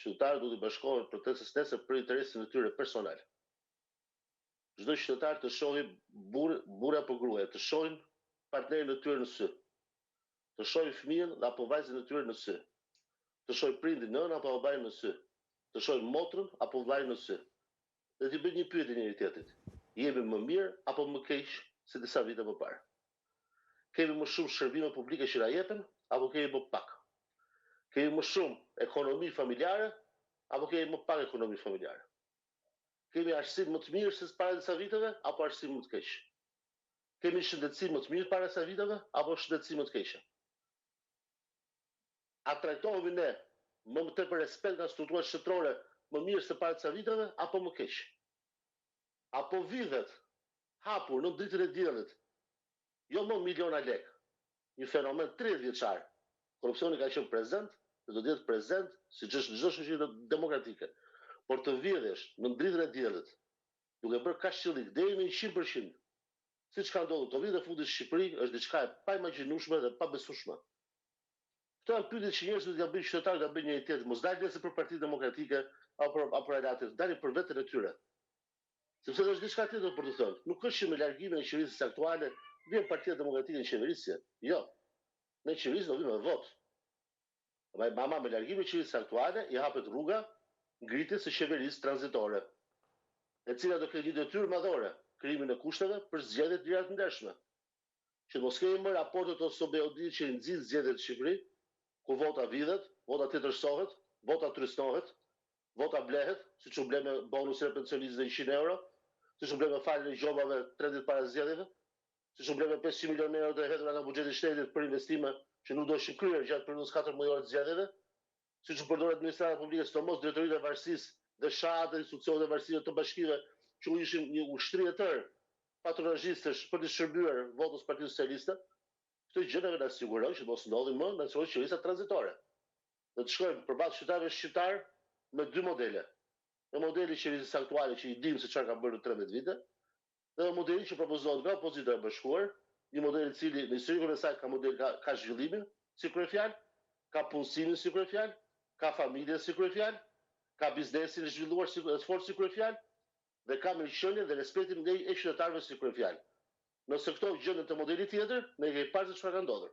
qytetarët duhet të bashkohen protestës nesër për interesin e tyre personal. Çdo qytetar të shohë burr apo gruaja, të shohin partnerin e tyre në sy, të shohin fëmijën apo vajzën e tyre në sy, të shohin prindin, nënën apo babain në sy, të shohin motrën apo vllajën në sy. Dhe t'i bëjnë një pyetje njëri tjetrit. Jemi më mirë apo më keq se disa vite më parë? Kemi më shumë shërbime publike që na jepen apo kemi më pak? Kemi më shumë ekonomi familjare apo kemi më pak ekonomi familjare? Kemi arsim më të mirë se para disa viteve apo arsim më të keq? Kemi shëndetësi më të mirë para disa viteve apo shëndetësi më të keqe? A trajtohemi ne më tepër respekt nga strukturat shtetërore më mirë se para disa viteve apo më keq? Apo videt hapur në dritën e diellit, jo më miliona lek, një fenomen 30 vjeçar. Korrupsioni ka qenë prezent dhe do të jetë prezent siç është çdo shoqëri demokratike. Por të vjedhësh në dritën e diellit, duke bërë kaq qillik deri në 100%, siç ka ndodhur të vitet e fundit në Shqipëri, është diçka e paimagjinueshme dhe pabesueshme. Këto janë pyetje që njerëzit ja bëjnë qytetarët, ja bëjnë njëri tjetrit, mos dalin nëse për Partitë Demokratike apo relatet, dalin për veten e tyre. Sepse është diçka tjetër për të thënë. Nuk është që me largimin e qeverisë aktuale vjen Partia Demokratike në qeverisje. Jo. Në qeverisje do vinë me vot. Mama me largimin e qeverisë aktuale i hapet rruga ngritjes së qeverisë tranzitore, e cila do ketë një detyrë madhore, krijimin e kushteve për zgjedhje të lira të ndershme. Që mos kemi më raportet ose OBOD që i nxit zgjedhjet në Shqipëri, ku vota vidhet, vota tetërsohet, vota trysnohet, vota blehet, siç u ble me bonusin e pensionistëve 100 euro, siç u ble me faljen e gjobave 3 ditë para zgjedhjeve, siç u ble me 500 milionë euro të hedhura nga buxheti i shtetit për investime që nuk doheshin kryer gjatë periudhës 14 orë të zgjedhjeve, siç u përdor administrata publike, sidomos drejtoritë e varësisë dhe shahat e institucioneve të varësisë të bashkive, që u ishin një ushtri e tërë patronazhistësh për të shërbyer votës Partisë Socialiste. Këto gjëra na sigurojnë që mos ndodhin më në qeverisë tranzitore. Dhe të shkojmë përballë qytetarëve shqiptar me dy modele. Në modeli i qeverisë aktuale që i dim se çfarë ka bërë në 13 vite, dhe modeli që propozohet nga opozita e bashkuar, një model i cili në historikun e saj ka zhvillimin si kryefjalë, ka punësimin si kryefjalë, ka familjen si kryefjalë, ka biznesin e zhvilluar si fort si kryefjalë dhe ka mirëqenien dhe respektin ndaj qytetarëve si kryefjalë. Nëse këto gjenden te modeli tjetër, ne kemi parë se çfarë ka ndodhur.